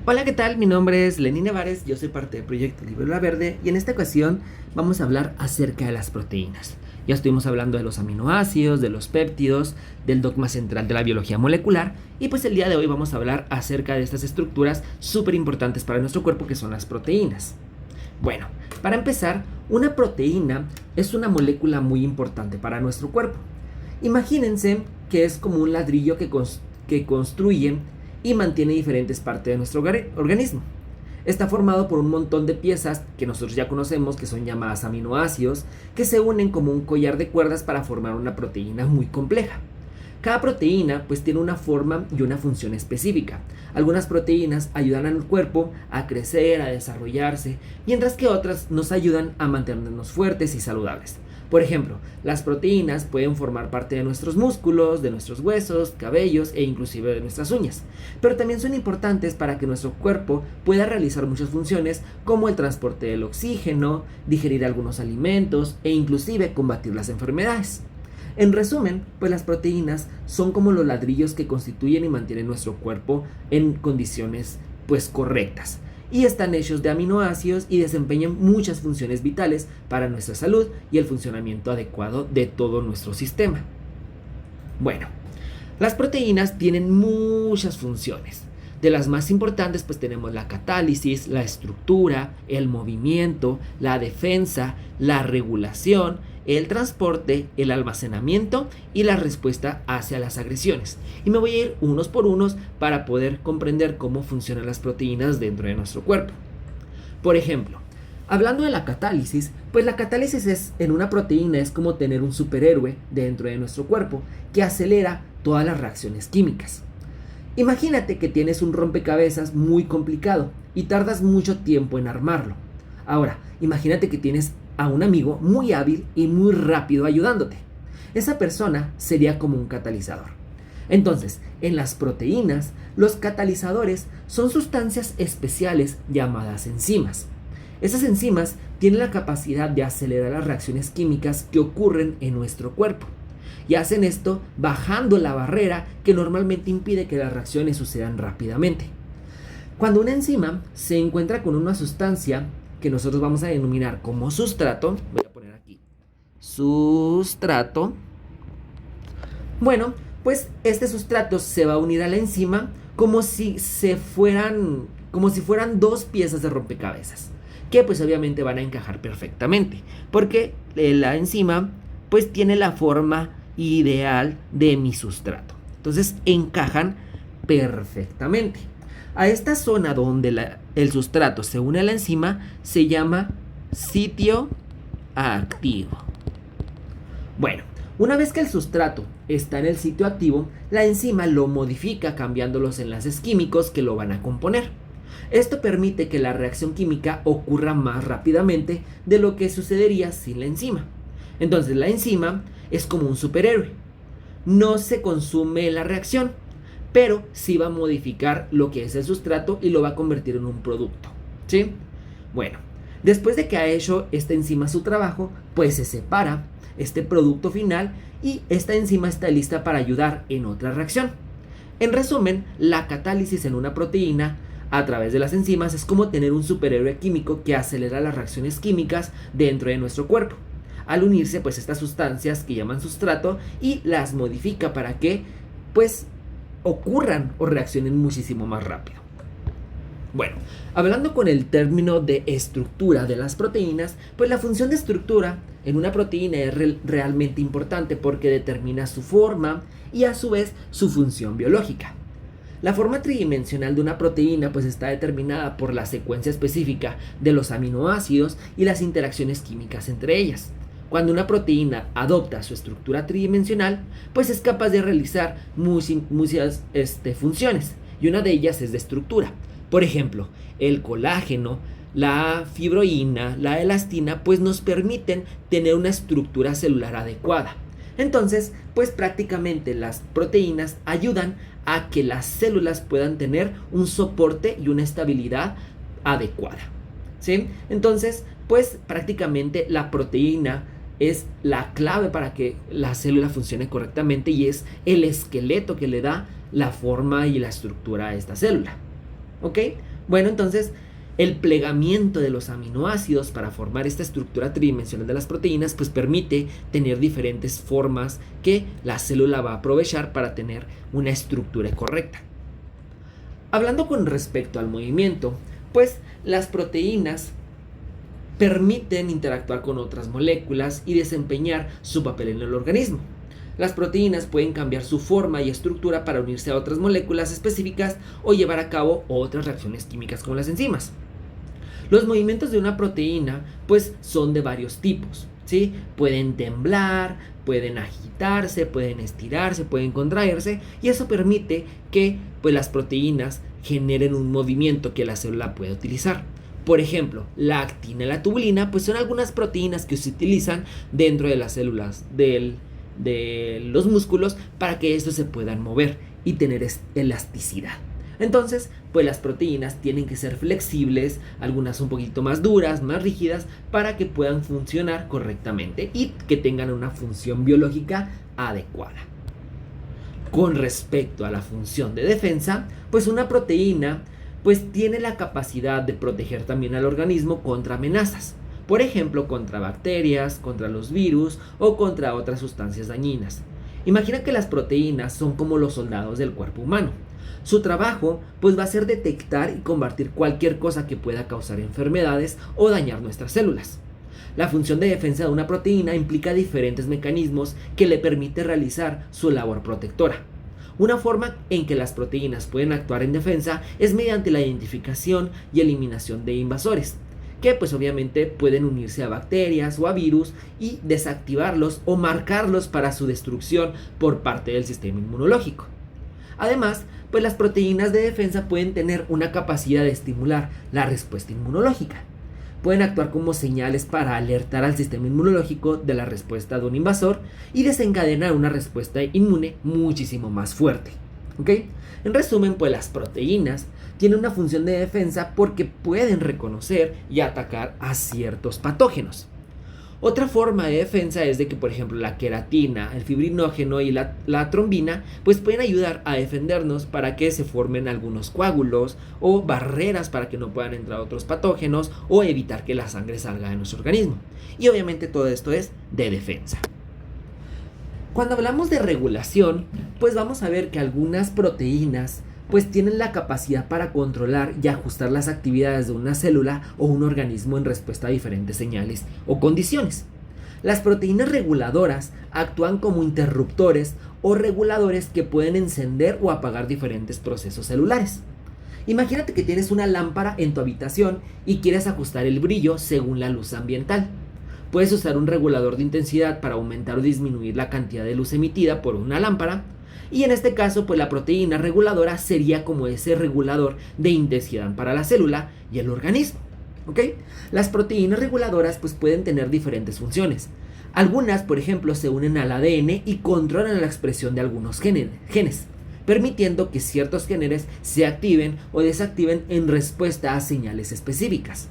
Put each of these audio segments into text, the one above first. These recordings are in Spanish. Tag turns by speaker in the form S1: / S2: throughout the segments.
S1: Hola, ¿qué tal? Mi nombre es Lenín Nevares, yo soy parte del proyecto Libélula Verde y en esta ocasión vamos a hablar acerca de las proteínas. Ya estuvimos hablando de los aminoácidos, de los péptidos, del dogma central de la biología molecular y pues el día de hoy vamos a hablar acerca de estas estructuras súper importantes para nuestro cuerpo que son las proteínas. Bueno, para empezar, una proteína es una molécula muy importante para nuestro cuerpo. Imagínense que es como un ladrillo que construye y mantiene diferentes partes de nuestro organismo. Está formado por un montón de piezas que nosotros ya conocemos, que son llamadas aminoácidos, que se unen como un collar de cuerdas para formar una proteína muy compleja. Cada proteína pues tiene una forma y una función específica. Algunas proteínas ayudan al cuerpo a crecer, a desarrollarse, mientras que otras nos ayudan a mantenernos fuertes y saludables. Por ejemplo, las proteínas pueden formar parte de nuestros músculos, de nuestros huesos, cabellos e inclusive de nuestras uñas. Pero también son importantes para que nuestro cuerpo pueda realizar muchas funciones como el transporte del oxígeno, digerir algunos alimentos e inclusive combatir las enfermedades. En resumen, pues las proteínas son como los ladrillos que constituyen y mantienen nuestro cuerpo en condiciones pues correctas. Y están hechos de aminoácidos y desempeñan muchas funciones vitales para nuestra salud y el funcionamiento adecuado de todo nuestro sistema. Bueno, las proteínas tienen muchas funciones. De las más importantes pues tenemos la catálisis, la estructura, el movimiento, la defensa, la regulación, el transporte, el almacenamiento y la respuesta hacia las agresiones. Y me voy a ir unos por unos para poder comprender cómo funcionan las proteínas dentro de nuestro cuerpo. Por ejemplo, hablando de la catálisis, pues la catálisis en una proteína es como tener un superhéroe dentro de nuestro cuerpo que acelera todas las reacciones químicas. Imagínate que tienes un rompecabezas muy complicado y tardas mucho tiempo en armarlo. Ahora, imagínate que tienes a un amigo muy hábil y muy rápido ayudándote. Esa persona sería como un catalizador. Entonces, en las proteínas, los catalizadores son sustancias especiales llamadas enzimas. Esas enzimas tienen la capacidad de acelerar las reacciones químicas que ocurren en nuestro cuerpo. Y hacen esto bajando la barrera que normalmente impide que las reacciones sucedan rápidamente. Cuando una enzima se encuentra con una sustancia que nosotros vamos a denominar como sustrato, voy a poner aquí, sustrato, bueno, pues este sustrato se va a unir a la enzima como si fueran dos piezas de rompecabezas, que pues obviamente van a encajar perfectamente, porque la enzima pues tiene la forma ideal de mi sustrato. Entonces encajan perfectamente. A esta zona donde el sustrato se une a la enzima se llama sitio activo. Bueno, una vez que el sustrato está en el sitio activo, la enzima lo modifica cambiando los enlaces químicos que lo van a componer. Esto permite que la reacción química ocurra más rápidamente de lo que sucedería sin la enzima. Entonces la enzima es como un superhéroe. No se consume la reacción, pero sí va a modificar lo que es el sustrato y lo va a convertir en un producto, ¿sí? Bueno, después de que ha hecho esta enzima su trabajo, pues se separa este producto final y esta enzima está lista para ayudar en otra reacción. En resumen, la catálisis en una proteína a través de las enzimas es como tener un superhéroe químico que acelera las reacciones químicas dentro de nuestro cuerpo, al unirse pues estas sustancias que llaman sustrato y las modifica para que pues ocurran o reaccionen muchísimo más rápido. Bueno, hablando con el término de estructura de las proteínas, pues la función de estructura en una proteína es realmente importante porque determina su forma y a su vez su función biológica. La forma tridimensional de una proteína pues está determinada por la secuencia específica de los aminoácidos y las interacciones químicas entre ellas. Cuando una proteína adopta su estructura tridimensional, pues es capaz de realizar muchas funciones, y una de ellas es de estructura. Por ejemplo, el colágeno, la fibroína, la elastina, pues nos permiten tener una estructura celular adecuada. Entonces, pues prácticamente las proteínas ayudan a que las células puedan tener un soporte y una estabilidad adecuada, ¿sí? Entonces, pues prácticamente la proteína es la clave para que la célula funcione correctamente y es el esqueleto que le da la forma y la estructura a esta célula. ¿Ok? Bueno, entonces el plegamiento de los aminoácidos para formar esta estructura tridimensional de las proteínas pues permite tener diferentes formas que la célula va a aprovechar para tener una estructura correcta. Hablando con respecto al movimiento, pues las proteínas permiten interactuar con otras moléculas y desempeñar su papel en el organismo. Las proteínas pueden cambiar su forma y estructura para unirse a otras moléculas específicas o llevar a cabo otras reacciones químicas como las enzimas. Los movimientos de una proteína pues son de varios tipos, ¿sí? Pueden temblar, pueden agitarse, pueden estirarse, pueden contraerse, y eso permite que pues las proteínas generen un movimiento que la célula puede utilizar. Por ejemplo, la actina y la tubulina pues son algunas proteínas que se utilizan dentro de las células de los músculos para que estos se puedan mover y tener elasticidad. Entonces, pues las proteínas tienen que ser flexibles, algunas un poquito más duras, más rígidas, para que puedan funcionar correctamente y que tengan una función biológica adecuada. Con respecto a la función de defensa, pues una proteína pues tiene la capacidad de proteger también al organismo contra amenazas. Por ejemplo, contra bacterias, contra los virus o contra otras sustancias dañinas. Imagina que las proteínas son como los soldados del cuerpo humano. Su trabajo pues va a ser detectar y combatir cualquier cosa que pueda causar enfermedades o dañar nuestras células. La función de defensa de una proteína implica diferentes mecanismos que le permite realizar su labor protectora. Una forma en que las proteínas pueden actuar en defensa es mediante la identificación y eliminación de invasores, que pues obviamente pueden unirse a bacterias o a virus y desactivarlos o marcarlos para su destrucción por parte del sistema inmunológico. Además, pues las proteínas de defensa pueden tener una capacidad de estimular la respuesta inmunológica. Pueden actuar como señales para alertar al sistema inmunológico de la respuesta de un invasor y desencadenar una respuesta inmune muchísimo más fuerte. ¿Ok? En resumen, pues las proteínas tienen una función de defensa porque pueden reconocer y atacar a ciertos patógenos. Otra forma de defensa es de que, por ejemplo, la queratina, el fibrinógeno y la trombina pues pueden ayudar a defendernos para que se formen algunos coágulos o barreras para que no puedan entrar otros patógenos o evitar que la sangre salga de nuestro organismo. Y obviamente todo esto es de defensa. Cuando hablamos de regulación, pues vamos a ver que algunas proteínas pues tienen la capacidad para controlar y ajustar las actividades de una célula o un organismo en respuesta a diferentes señales o condiciones. Las proteínas reguladoras actúan como interruptores o reguladores que pueden encender o apagar diferentes procesos celulares. Imagínate que tienes una lámpara en tu habitación y quieres ajustar el brillo según la luz ambiental. Puedes usar un regulador de intensidad para aumentar o disminuir la cantidad de luz emitida por una lámpara. Y en este caso, pues la proteína reguladora sería como ese regulador de intensidad para la célula y el organismo. ¿Ok? Las proteínas reguladoras pues pueden tener diferentes funciones. Algunas, por ejemplo, se unen al ADN y controlan la expresión de algunos genes, permitiendo que ciertos genes se activen o desactiven en respuesta a señales específicas.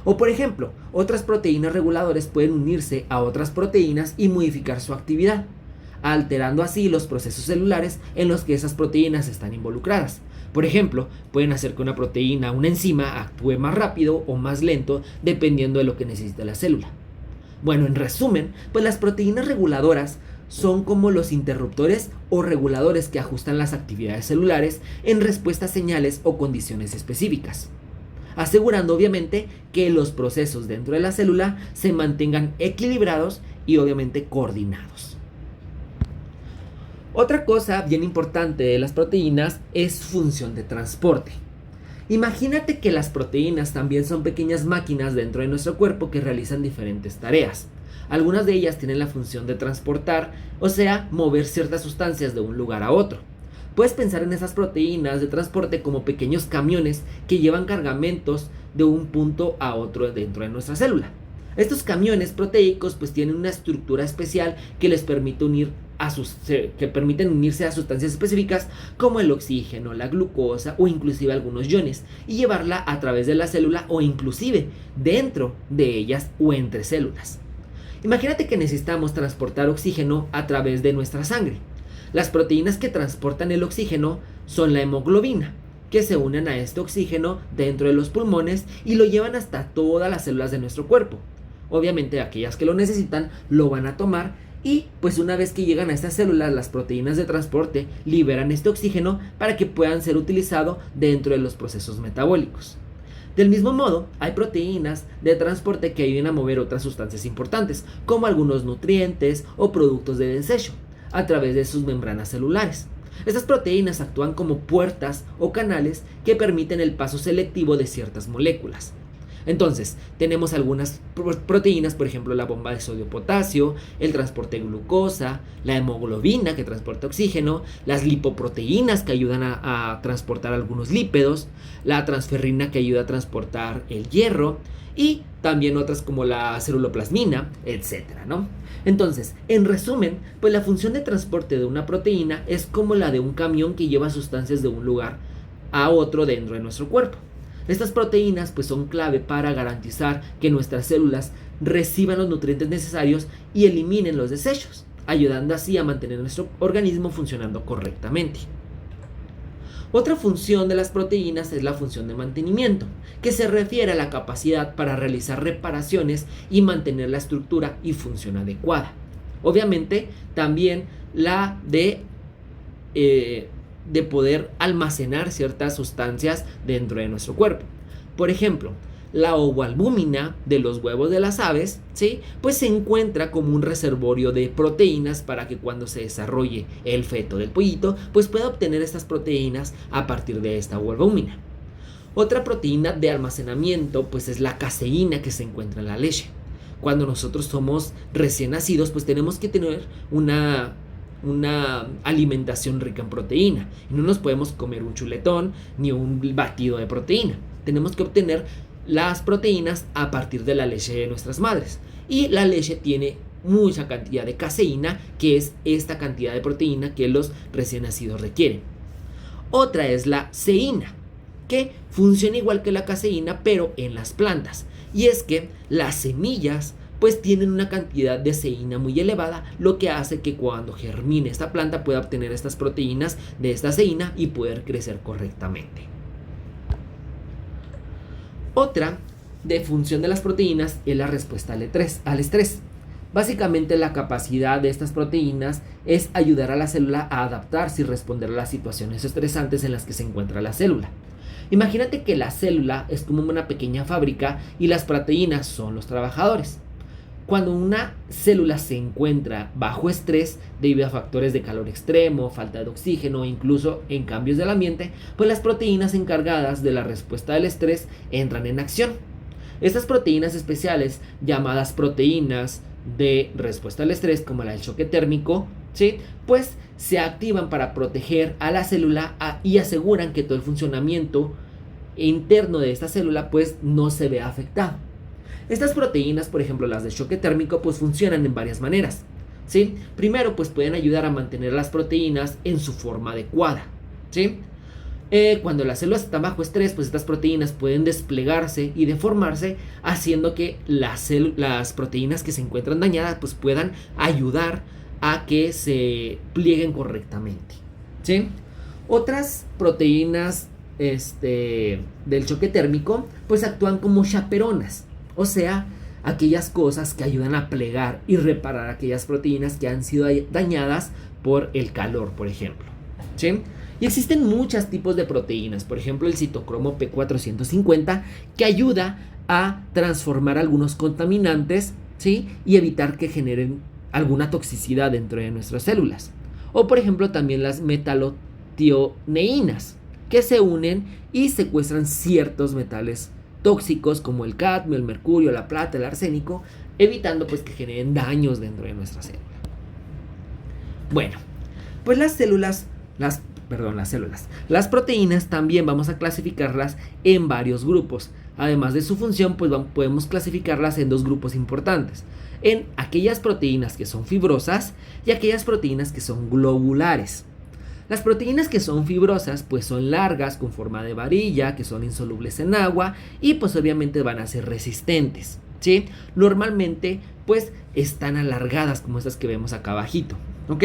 S1: O por ejemplo, otras proteínas reguladoras pueden unirse a otras proteínas y modificar su actividad, alterando así los procesos celulares en los que esas proteínas están involucradas. Por ejemplo, pueden hacer que una proteína, una enzima, actúe más rápido o más lento dependiendo de lo que necesite la célula. Bueno, en resumen, pues las proteínas reguladoras son como los interruptores o reguladores que ajustan las actividades celulares en respuesta a señales o condiciones específicas, asegurando obviamente que los procesos dentro de la célula se mantengan equilibrados y obviamente coordinados. Otra cosa bien importante de las proteínas es su función de transporte. Imagínate que las proteínas también son pequeñas máquinas dentro de nuestro cuerpo que realizan diferentes tareas. Algunas de ellas tienen la función de transportar, o sea, mover ciertas sustancias de un lugar a otro. Puedes pensar en esas proteínas de transporte como pequeños camiones que llevan cargamentos de un punto a otro dentro de nuestra célula. Estos camiones proteicos pues tienen una estructura especial que les permite que permiten unirse a sustancias específicas como el oxígeno, la glucosa o inclusive algunos iones y llevarla a través de la célula o inclusive dentro de ellas o entre células. Imagínate que necesitamos transportar oxígeno a través de nuestra sangre. Las proteínas que transportan el oxígeno son la hemoglobina, que se unen a este oxígeno dentro de los pulmones y lo llevan hasta todas las células de nuestro cuerpo. Obviamente aquellas que lo necesitan lo van a tomar y pues una vez que llegan a estas células, las proteínas de transporte liberan este oxígeno para que puedan ser utilizado dentro de los procesos metabólicos. Del mismo modo, hay proteínas de transporte que ayudan a mover otras sustancias importantes, como algunos nutrientes o productos de desecho, a través de sus membranas celulares. Estas proteínas actúan como puertas o canales que permiten el paso selectivo de ciertas moléculas. Entonces, tenemos algunas proteínas, por ejemplo, la bomba de sodio-potasio, el transporte de glucosa, la hemoglobina que transporta oxígeno, las lipoproteínas que ayudan a transportar algunos lípidos, la transferrina que ayuda a transportar el hierro y también otras como la ceruloplasmina, etcétera, ¿no? Entonces, en resumen, pues la función de transporte de una proteína es como la de un camión que lleva sustancias de un lugar a otro dentro de nuestro cuerpo. Estas proteínas pues son clave para garantizar que nuestras células reciban los nutrientes necesarios y eliminen los desechos, ayudando así a mantener nuestro organismo funcionando correctamente. Otra función de las proteínas es la función de mantenimiento, que se refiere a la capacidad para realizar reparaciones y mantener la estructura y función adecuada. Obviamente también la de poder almacenar ciertas sustancias dentro de nuestro cuerpo. Por ejemplo, la ovoalbúmina de los huevos de las aves, ¿sí? Pues se encuentra como un reservorio de proteínas para que cuando se desarrolle el feto del pollito, pues pueda obtener estas proteínas a partir de esta ovoalbúmina. Otra proteína de almacenamiento pues es la caseína que se encuentra en la leche. Cuando nosotros somos recién nacidos, pues tenemos que tener una alimentación rica en proteína. Y no nos podemos comer un chuletón ni un batido de proteína. Tenemos que obtener las proteínas a partir de la leche de nuestras madres. Y la leche tiene mucha cantidad de caseína, que es esta cantidad de proteína que los recién nacidos requieren. Otra es la ceína, que funciona igual que la caseína, pero en las plantas. Y es que las semillas pues tienen una cantidad de ceína muy elevada, lo que hace que cuando germine esta planta pueda obtener estas proteínas de esta ceína y poder crecer correctamente. Otra de función de las proteínas es la respuesta al estrés. Básicamente la capacidad de estas proteínas es ayudar a la célula a adaptarse y responder a las situaciones estresantes en las que se encuentra la célula. Imagínate que la célula es como una pequeña fábrica y las proteínas son los trabajadores. Cuando una célula se encuentra bajo estrés debido a factores de calor extremo, falta de oxígeno o incluso en cambios del ambiente, pues las proteínas encargadas de la respuesta al estrés entran en acción. Estas proteínas especiales, llamadas proteínas de respuesta al estrés, como la del choque térmico, ¿sí? Pues se activan para proteger a la célula y aseguran que todo el funcionamiento interno de esta célula pues no se vea afectado. Estas proteínas, por ejemplo las de choque térmico, pues funcionan en varias maneras, ¿sí? Primero, pues pueden ayudar a mantener las proteínas en su forma adecuada, ¿sí? Cuando las células están bajo estrés, pues estas proteínas pueden desplegarse y deformarse, haciendo que las proteínas que se encuentran dañadas pues puedan ayudar a que se plieguen correctamente, ¿sí? Otras proteínas del choque térmico pues actúan como chaperonas. O sea, aquellas cosas que ayudan a plegar y reparar aquellas proteínas que han sido dañadas por el calor, por ejemplo, ¿sí? Y existen muchos tipos de proteínas, por ejemplo el citocromo P450, que ayuda a transformar algunos contaminantes, ¿sí? Y evitar que generen alguna toxicidad dentro de nuestras células. O por ejemplo también las metalotioneínas, que se unen y secuestran ciertos metales tóxicos como el cadmio, el mercurio, la plata, el arsénico, evitando pues que generen daños dentro de nuestra célula. Bueno, pues las proteínas también vamos a clasificarlas en varios grupos. Además de su función, pues podemos clasificarlas en dos grupos importantes: en aquellas proteínas que son fibrosas y aquellas proteínas que son globulares. Las proteínas que son fibrosas pues son largas, con forma de varilla, que son insolubles en agua y pues obviamente van a ser resistentes, ¿sí? Normalmente pues están alargadas como estas que vemos acá abajito, ¿ok?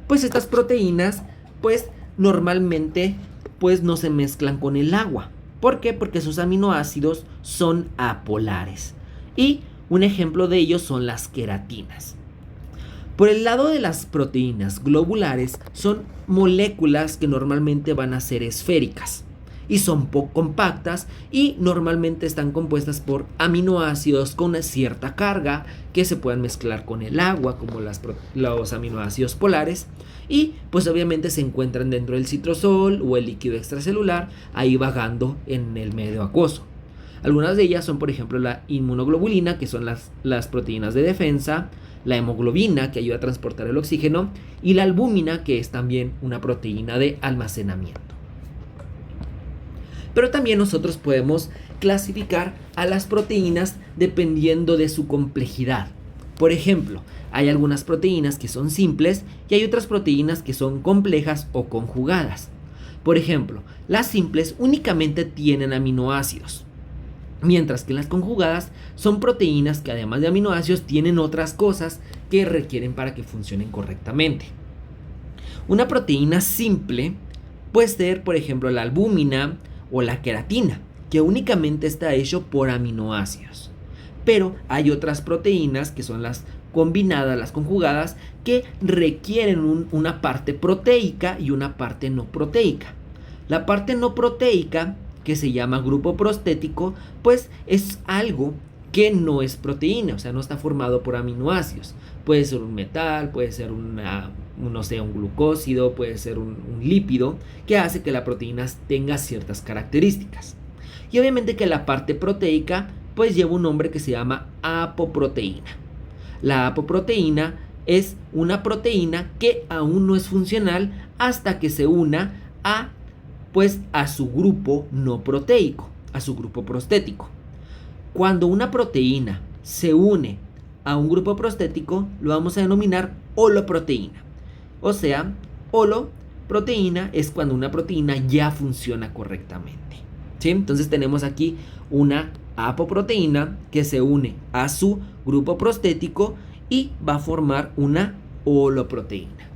S1: Pues estas proteínas pues normalmente pues no se mezclan con el agua. ¿Por qué? Porque sus aminoácidos son apolares. Y un ejemplo de ellos son las queratinas. Por el lado de las proteínas globulares, son moléculas que normalmente van a ser esféricas y son poco compactas y normalmente están compuestas por aminoácidos con una cierta carga que se pueden mezclar con el agua, como los aminoácidos polares, y pues obviamente se encuentran dentro del citrosol o el líquido extracelular, ahí vagando en el medio acuoso. Algunas de ellas son, por ejemplo, la inmunoglobulina, que son las proteínas de defensa, la hemoglobina, que ayuda a transportar el oxígeno, y la albúmina, que es también una proteína de almacenamiento. Pero también nosotros podemos clasificar a las proteínas dependiendo de su complejidad. Por ejemplo, hay algunas proteínas que son simples y hay otras proteínas que son complejas o conjugadas. Por ejemplo, las simples únicamente tienen aminoácidos, mientras que las conjugadas son proteínas que además de aminoácidos tienen otras cosas que requieren para que funcionen correctamente. Una proteína simple puede ser, por ejemplo, la albúmina o la queratina, que únicamente está hecho por aminoácidos. Pero hay otras proteínas que son las combinadas, las conjugadas, que requieren una parte proteica y una parte no proteica. La parte no proteica, que se llama grupo prostético, pues es algo que no es proteína, o sea, no está formado por aminoácidos. Puede ser un metal, puede ser un glucósido, puede ser un lípido, que hace que la proteína tenga ciertas características. Y obviamente que la parte proteica, pues lleva un nombre que se llama apoproteína. La apoproteína es una proteína que aún no es funcional hasta que se una a su grupo no proteico, a su grupo prostético. Cuando una proteína se une a un grupo prostético, lo vamos a denominar holoproteína. O sea, holoproteína es cuando una proteína ya funciona correctamente. ¿Sí? Entonces tenemos aquí una apoproteína que se une a su grupo prostético y va a formar una holoproteína.